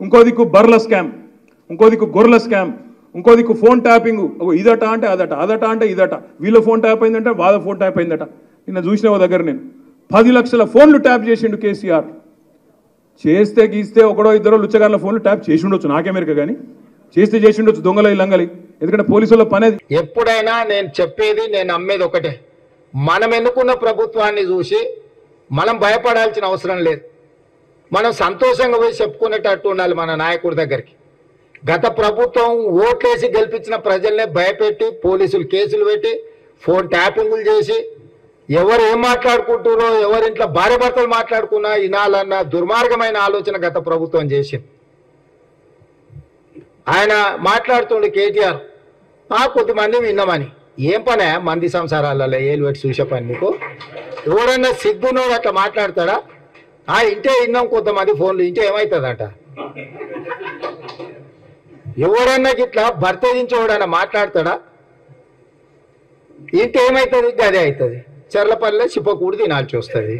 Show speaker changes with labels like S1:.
S1: ఇంకో దిక్కు బర్ల స్కామ్, ఇంకో దిక్కు గొర్రెల స్కామ్, ఇంకో దిక్కు ఫోన్ ట్యాపింగ్, ఇదట అంటే అదట, అదట అంటే ఇదట, వీళ్ళ ఫోన్ ట్యాప్ అయిందంటే వాళ్ళ ఫోన్ ట్యాప్ అయిందట. నిన్న చూసిన ఓ దగ్గర నేను 10 లక్షల ఫోన్లు ట్యాప్ చేసిండు కేసీఆర్. చేస్తే గీస్తే ఒకడో ఇద్దరో లుచ్చగాళ్ళ ఫోన్లు ట్యాప్ చేసి ఉండొచ్చు, నాకెమెరిక కానీ చేస్తే చేసి ఉండొచ్చు దొంగల లంగలి. ఎందుకంటే పోలీసుల పనేది.
S2: ఎప్పుడైనా నేను చెప్పేది, నేను నమ్మేది ఒకటే, మనం ఎన్నుకున్న ప్రభుత్వాన్ని చూసి మనం భయపడాల్సిన అవసరం లేదు. మనం సంతోషంగా పోయి చెప్పుకునేటట్టు ఉండాలి మన నాయకుడి దగ్గరికి. గత ప్రభుత్వం ఓట్లేసి గెలిపించిన ప్రజల్నే భయపెట్టి పోలీసులు కేసులు పెట్టి ఫోన్ ట్యాపింగులు చేసి ఎవరు ఏం మాట్లాడుకుంటారో, ఎవరింట్లో భార్య భర్తలు మాట్లాడుకున్నా వినాలన్న దుర్మార్గమైన ఆలోచన గత ప్రభుత్వం చేసింది. ఆయన మాట్లాడుతుండే కేటీఆర్ కొద్దిమంది విన్నామని. ఏం పనే మంది సంసారాలలో ఏలు పెట్టి చూసే పని నీకు? ఎవరన్నా సిగ్గునోడు అట్లా మాట్లాడతాడా? ఇంటే విన్నాం కొంతమంది ఫోన్లు, ఇంటే ఏమవుతుందట? ఎవరన్నా ఇట్లా భర్త దించేవాడన్నా మాట్లాడతాడా? ఇంటే ఏమవుతుంది? అదే అవుతుంది. చెర్లపల్లిలో చిప్పకూడి తినాల్సి వస్తుంది.